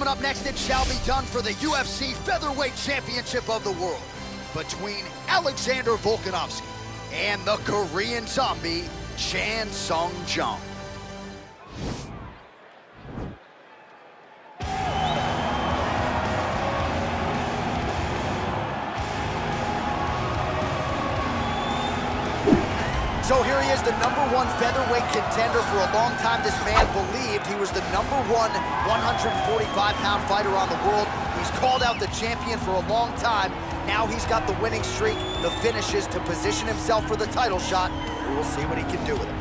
Coming up next, it shall be done for the UFC Featherweight Championship of the World between Alexander Volkanovski and the Korean zombie, Chan Sung Jung. So here he is, the #1 featherweight contender. For a long time, this man believed he was the #1 145-pound fighter on the world. He's called out the champion for a long time. Now he's got the winning streak, the finishes to position himself for the title shot. We will see what he can do with it.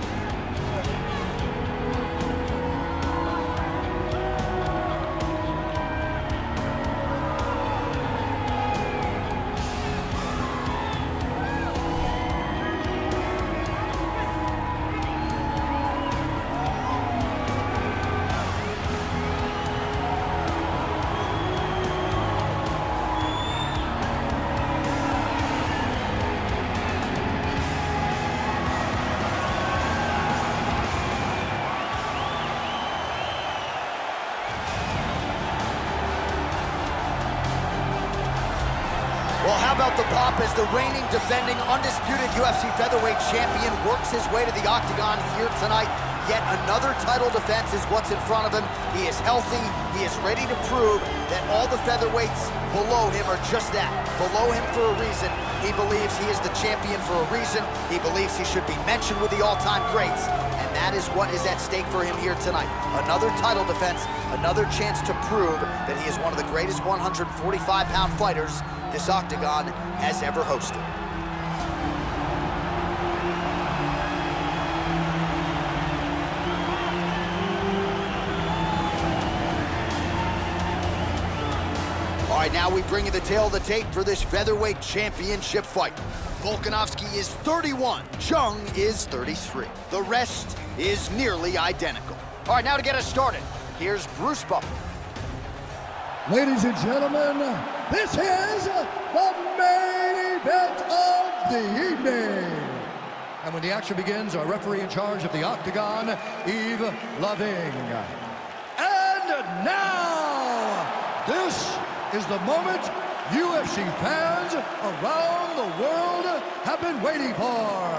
Well, how about the pop as the reigning, defending, undisputed UFC featherweight champion works his way to the octagon here tonight. Yet another title defense is what's in front of him. He is healthy. He is ready to prove that all the featherweights below him are just that, below him for a reason. He believes he is the champion for a reason. He believes he should be mentioned with the all-time greats. And that is what is at stake for him here tonight. Another title defense, another chance to prove that he is one of the greatest 145-pound fighters this octagon has ever hosted. All right, now we bring you the tail of the tape for this featherweight championship fight. Volkanovski is 31, Jung is 33. The rest is nearly identical. All right, now to get us started, here's Bruce Buffer. Ladies and gentlemen, this is the main event of the evening. And when the action begins, our referee in charge of the octagon, Yves Loving. And now, this is the moment UFC fans around the world have been waiting for.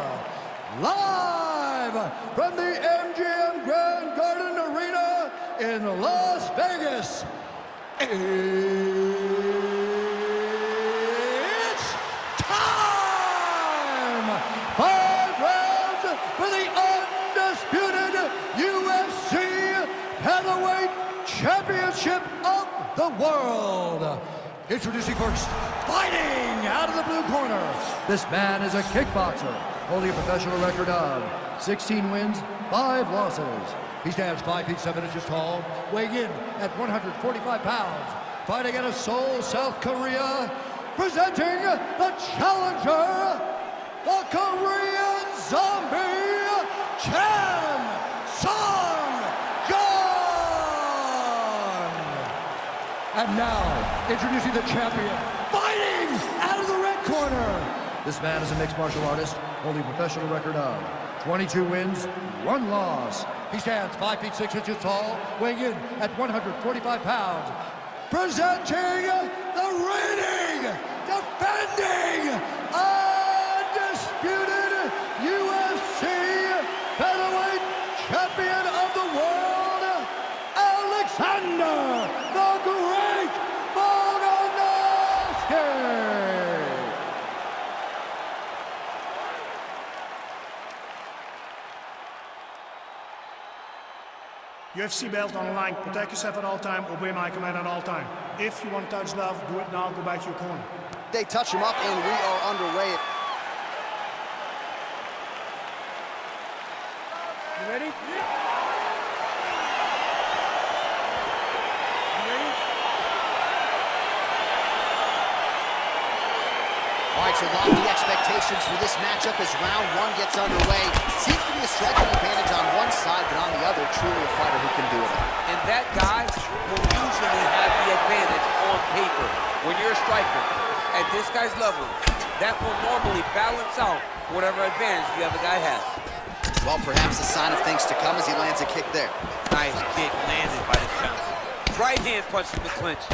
Live from the MGM Grand Garden Arena in Las Vegas. It's time! 5 rounds for the undisputed UFC Featherweight Championship of the World. Introducing first, fighting out of the blue corner. This man is a kickboxer, holding a professional record of 16 wins, 5 losses. He stands 5 feet 7 inches tall, weighing in at 145 pounds. Fighting out of Seoul, South Korea, presenting the challenger, the Korean zombie, Chan Sung Jung. And now, introducing the champion, fighting out of the red corner. This man is a mixed martial artist, holding a professional record of 22 wins, 1 loss. He stands 5 feet 6 inches tall, weighing in at 145 pounds. Presenting the reigning, defending, undisputed UFC featherweight champion of the world, Alexander the Great Volkanovski. UFC belt on the line. Protect yourself at all time. Obey my command at all time. If you want to touch love, do it now. Go back to your corner. They touch him up, and we are underway. You ready? Yeah. All right, so lofty expectations for this matchup as round 1 gets underway. Seems to be a striking advantage on one side, but on the other, truly a fighter who can do it all. And that guy will usually have the advantage on paper. When you're a striker at this guy's level, that will normally balance out whatever advantage the other guy has. Well, perhaps a sign of things to come as he lands a kick there. Nice kick landed by the challenger. Right hand punch from the clinch.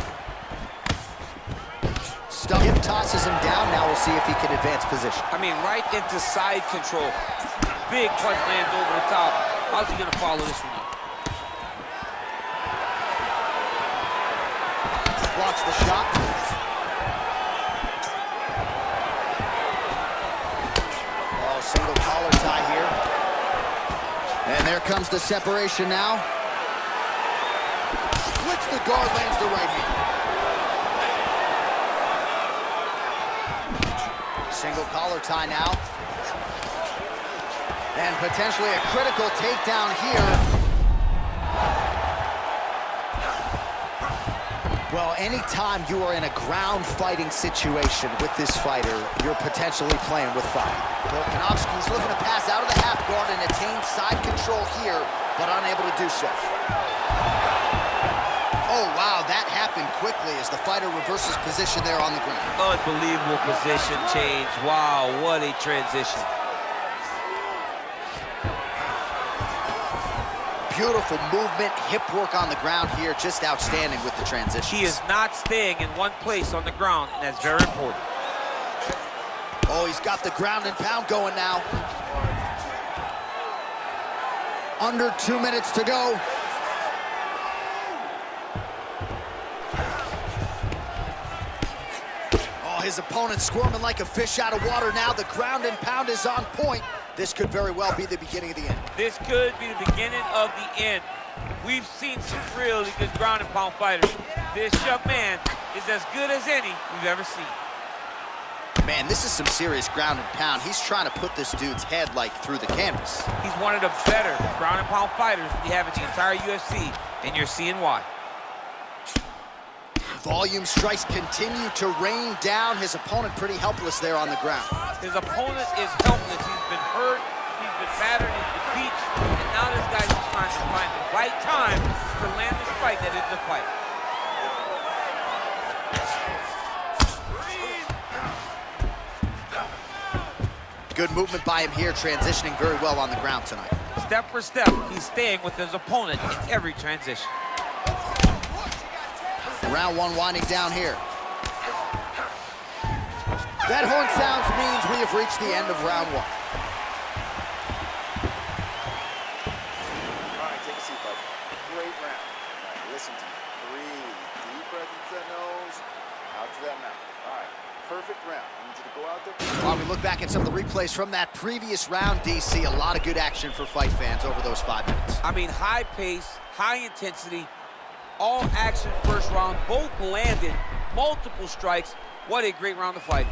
Hip tosses him down. Now we'll see if he can advance position. I mean, right into side control. Big punch lands over the top. How's he gonna follow this one up? Blocks the shot. Oh, single collar tie here. And there comes the separation now. Splits the guard, lands the right hand. Single collar tie now. And potentially a critical takedown here. Well, anytime you are in a ground fighting situation with this fighter, you're potentially playing with fire. Volkanovski's looking to pass out of the half guard and attain side control here, but unable to do so. Oh, wow, that happened quickly as the fighter reverses position there on the ground. Unbelievable position change. Wow, what a transition. Beautiful movement, hip work on the ground here, just outstanding with the transition. He is not staying in one place on the ground, and that's very important. Oh, he's got the ground and pound going now. Under 2 minutes to go. Oh, his opponent squirming like a fish out of water now. The ground and pound is on point. This could very well be the beginning of the end. This could be the beginning of the end. We've seen some really good ground and pound fighters. This young man is as good as any we've ever seen. Man, this is some serious ground and pound. He's trying to put this dude's head like through the canvas. He's one of the better ground and pound fighters we have in the entire UFC, and you're seeing why. Volume strikes continue to rain down. His opponent pretty helpless there on the ground. His opponent is helpless. He's been hurt, he's been battered, he's been beat, and now this guy's trying to find the right time to land this fight that is the fight. Good movement by him here, transitioning very well on the ground tonight. Step for step, he's staying with his opponent in every transition. Round one winding down here. That horn sounds means we have reached the end of round one. All right, take a seat, buddy. Great round. Now, listen to me. Breathe. Deep breath into that nose, out to that mouth. All right, perfect round. I need you to go out there. While we look back at some of the replays from that previous round, DC, a lot of good action for fight fans over those 5 minutes. I mean, high pace, high intensity, all action first round, both landed, multiple strikes. What a great round of fighting.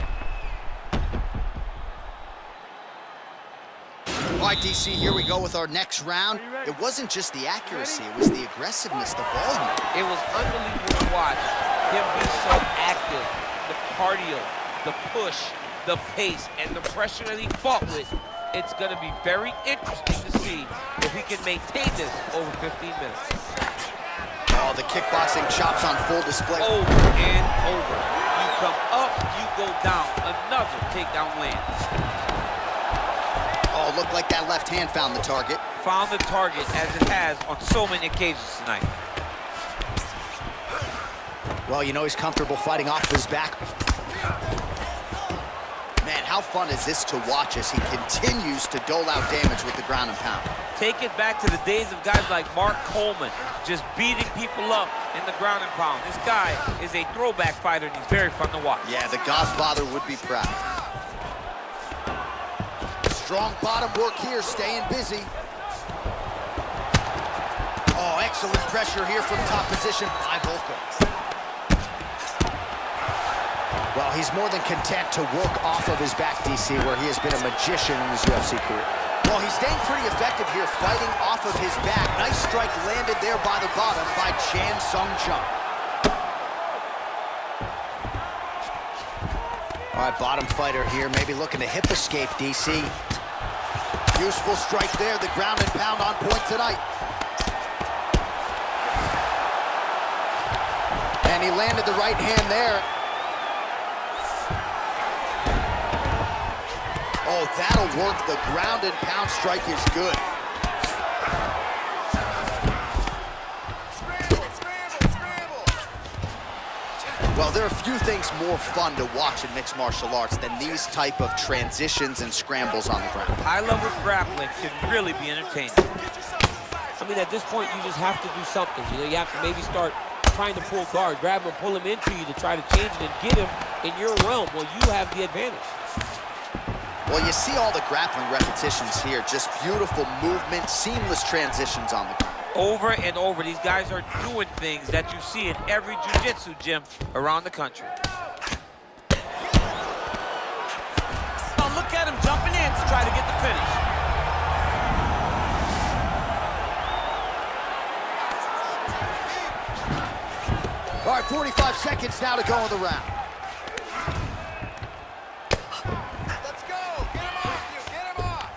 All right, DC, here we go with our next round. It wasn't just the accuracy, it was the aggressiveness, the volume. It was unbelievable to watch him be so active. The cardio, the push, the pace, and the pressure that he fought with. It's going to be very interesting to see if he can maintain this over 15 minutes. Oh, the kickboxing chops on full display. Over and over. You come up, you go down. Another takedown land. Oh, looked like that left hand found the target. Found the target, as it has on so many occasions tonight. Well, you know he's comfortable fighting off his back. Man, how fun is this to watch as he continues to dole out damage with the ground and pound. Take it back to the days of guys like Mark Coleman, just beating people up in the ground and pound. This guy is a throwback fighter, and he's very fun to watch. Yeah, the Godfather would be proud. Strong bottom work here, staying busy. Oh, excellent pressure here from top position by Volko. Well, he's more than content to work off of his back, DC, where he has been a magician in his UFC career. Well, he's staying pretty effective here, fighting off of his back. Nice strike landed there by the bottom by Chan Sung Jung. All right, bottom fighter here, maybe looking to hip escape, DC. Useful strike there, the ground and pound on point tonight. And he landed the right hand there. Oh, that'll work. The ground and pound strike is good. Well, there are a few things more fun to watch in mixed martial arts than these type of transitions and scrambles on the ground. High-level grappling can really be entertaining. I mean, at this point, you just have to do something. You know, you have to maybe start trying to pull guard, grab him, pull him into you to try to change it and get him in your realm. Well, you have the advantage. Well, you see all the grappling repetitions here. Just beautiful movement, seamless transitions on the ground. Over and over, these guys are doing things that you see in every jiu-jitsu gym around the country. Now look at him jumping in to try to get the finish. All right, 45 seconds now to go in the round. Let's go. Get him off you. Get him off.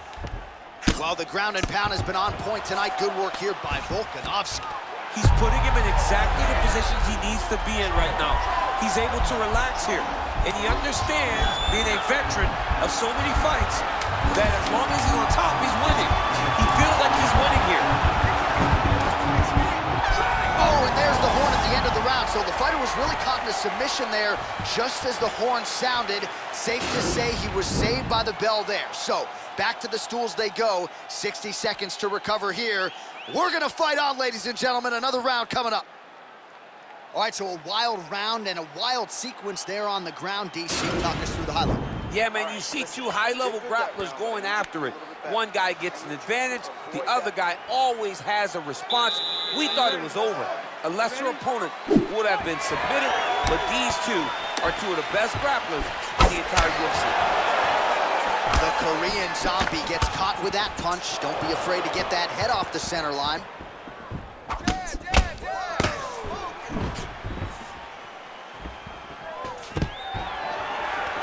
Well, the ground and pound has been on point tonight. Good work here by Volkanovski. He's putting him in exactly the positions he needs to be in right now. He's able to relax here. And he understands, being a veteran of so many fights, that as long as he's on top, he's winning. He feels like he's winning here. Oh, and there's the horn at the end of the round. So the fighter was really caught in a submission there just as the horn sounded. Safe to say he was saved by the bell there. So back to the stools they go. 60 seconds to recover here. We're going to fight on, ladies and gentlemen. Another round coming up. All right, so a wild round and a wild sequence there on the ground. DC, talk us through the highlight. Yeah, man, you see two high-level grapplers going after it. One guy gets an advantage, the other guy always has a response. We thought it was over. A lesser opponent would have been submitted, but these two are two of the best grapplers in the entire UFC. The Korean Zombie gets caught with that punch. Don't be afraid to get that head off the center line.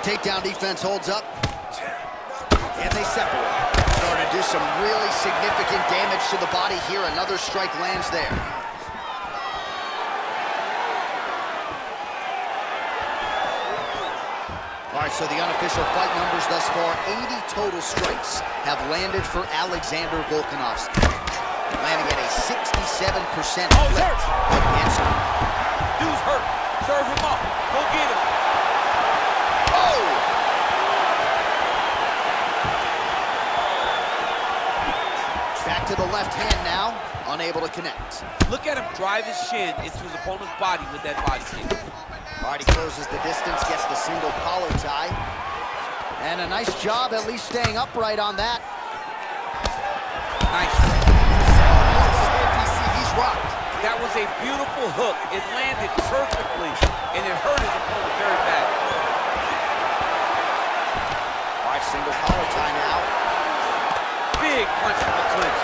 Takedown defense holds up, and they separate. Starting to do some really significant damage to the body here. Another strike lands there. All right, so the unofficial fight numbers thus far, 80 total strikes have landed for Alexander Volkanovski. Landing at a 67% clip against him. Dude's hurt. Serve him up. Go get him. Back to the left hand now, unable to connect. Look at him drive his shin into his opponent's body with that body kick. All right, he closes the distance, gets the single collar tie. And a nice job at least staying upright on that. Nice. He's rocked. That was a beautiful hook. It landed perfectly, and it hurt his opponent very bad. All right, single collar tie now. Big punch from the clinch.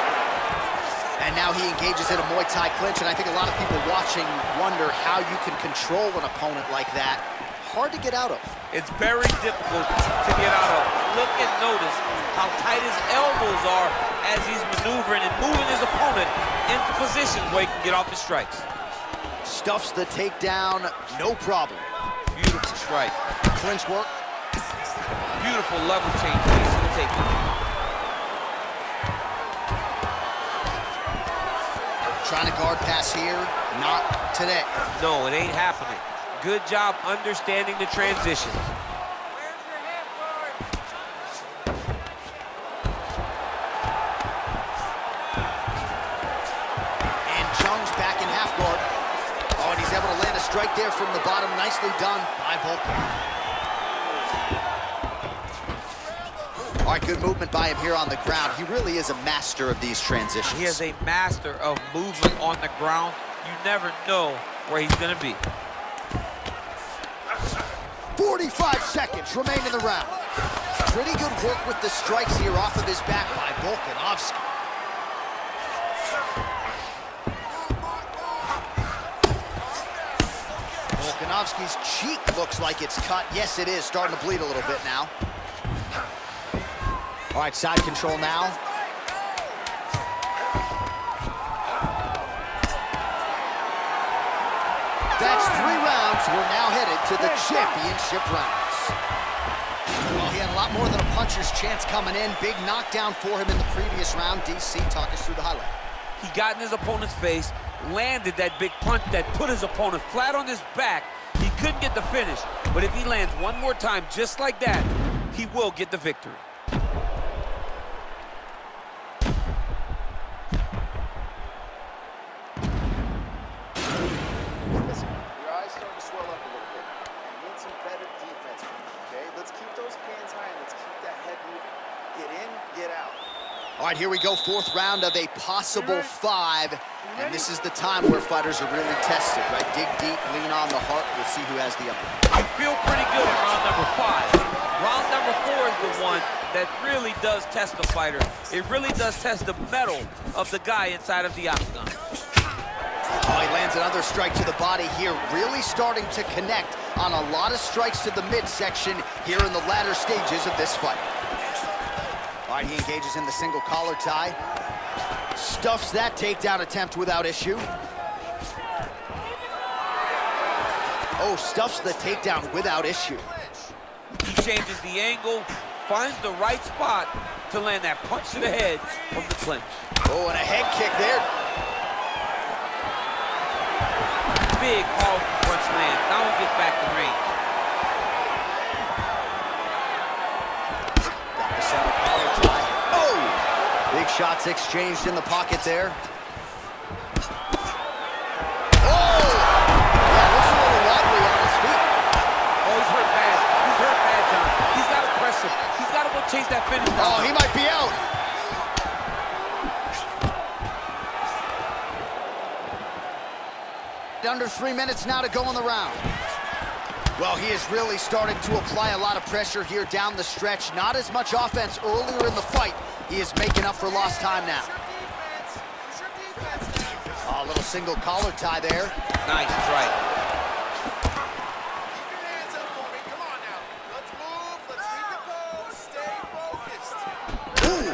And now he engages in a Muay Thai clinch, and I think a lot of people watching wonder how you can control an opponent like that. Hard to get out of. It's very difficult to get out of. Look and notice how tight his elbows are as he's maneuvering and moving his opponent into positions where he can get off the strikes. Stuffs the takedown, no problem. Beautiful strike. Clinch work. Beautiful level change. Easy to take. Trying to guard pass here, not today. No, it ain't happening. Good job understanding the transition. And Jung's back in half guard. Oh, and he's able to land a strike there from the bottom. Nicely done by Volkan. All right, good movement by him here on the ground. He really is a master of these transitions. He is a master of movement on the ground. You never know where he's going to be. 45 seconds remain in the round. Pretty good work with the strikes here off of his back by Volkanovski. Volkanovski's cheek looks like it's cut. Yes, it is. Starting to bleed a little bit now. All right, side control now. That's 3 rounds. We're now headed to the championship rounds. Well, he had a lot more than a puncher's chance coming in. Big knockdown for him in the previous round. DC, talk us through the highlight. He got in his opponent's face, landed that big punch that put his opponent flat on his back. He couldn't get the finish, but if he lands one more time just like that, he will get the victory. Listen, your eyes starting to swell up a little bit. You need some better defense from you, okay? Let's keep those hands high and let's keep that head moving. Get in, get out. All right, here we go, fourth round of a possible 5. And this is the time where fighters are really tested, right? Dig deep, lean on the heart. We'll see who has the upper. You feel pretty good in round number 5. Round number 4 is the one that really does test the fighter. It really does test the mettle of the guy inside of the octagon. Oh, he lands another strike to the body here, really starting to connect on a lot of strikes to the midsection here in the latter stages of this fight. All right, he engages in the single collar tie. Stuffs that takedown attempt without issue. Oh, stuffs the takedown without issue. He changes the angle, finds the right spot to land that punch to the head from the clinch. Oh, and a head kick there. Big, powerful punch land. Now he gets back to range. Got the center collar tie. Oh! Big shots exchanged in the pocket there. Oh! Yeah, looks a little wobbly on his feet. Oh, he's hurt bad. He's hurt bad, John. He's got to press him. He's got to go chase that finish down. Oh, he might be out. Under 3 minutes now to go in the round. Well, he is really starting to apply a lot of pressure here down the stretch. Not as much offense earlier in the fight. He is making up for lost time now. Oh, a little single collar tie there. Nice, that's right. Ooh.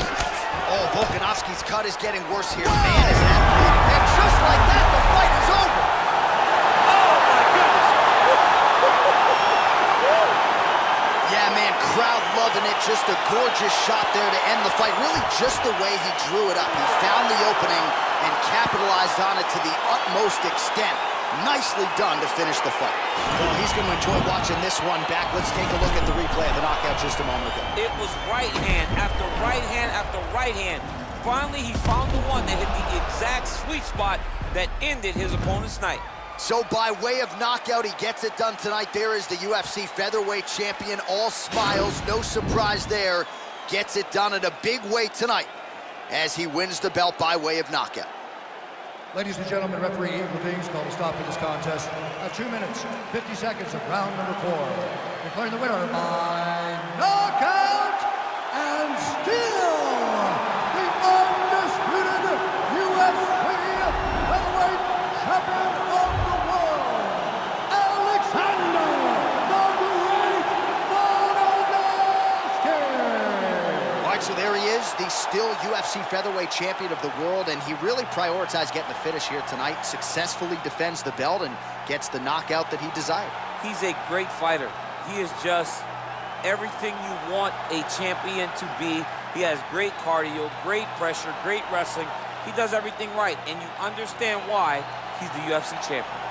Oh, Volkanovski's cut is getting worse here. Man, is that bleeding. And just like that, the fight is over. Yeah, man, crowd loving it. Just a gorgeous shot there to end the fight. Really just the way he drew it up. He found the opening and capitalized on it to the utmost extent. Nicely done to finish the fight. Well, he's going to enjoy watching this one back. Let's take a look at the replay of the knockout just a moment ago. It was right hand after right hand after right hand. Finally, he found the one that hit the exact sweet spot that ended his opponent's night. So by way of knockout, he gets it done tonight. There is the UFC featherweight champion, all smiles, no surprise there. Gets it done in a big way tonight as he wins the belt by way of knockout. Ladies and gentlemen, referee Eagle Dean's called a stop to this contest at 2 minutes, 50 seconds of round number 4. Declaring the winner by knockout and still the undisputed UFC featherweight champion of the world, Alexander "The Great" Volkanovski. All right, so there he is, the still UFC featherweight champion of the world, and he really prioritized getting the finish here tonight, successfully defends the belt and gets the knockout that he desired. He's a great fighter. He is just everything you want a champion to be. He has great cardio, great pressure, great wrestling. He does everything right, and you understand why he's the UFC champion.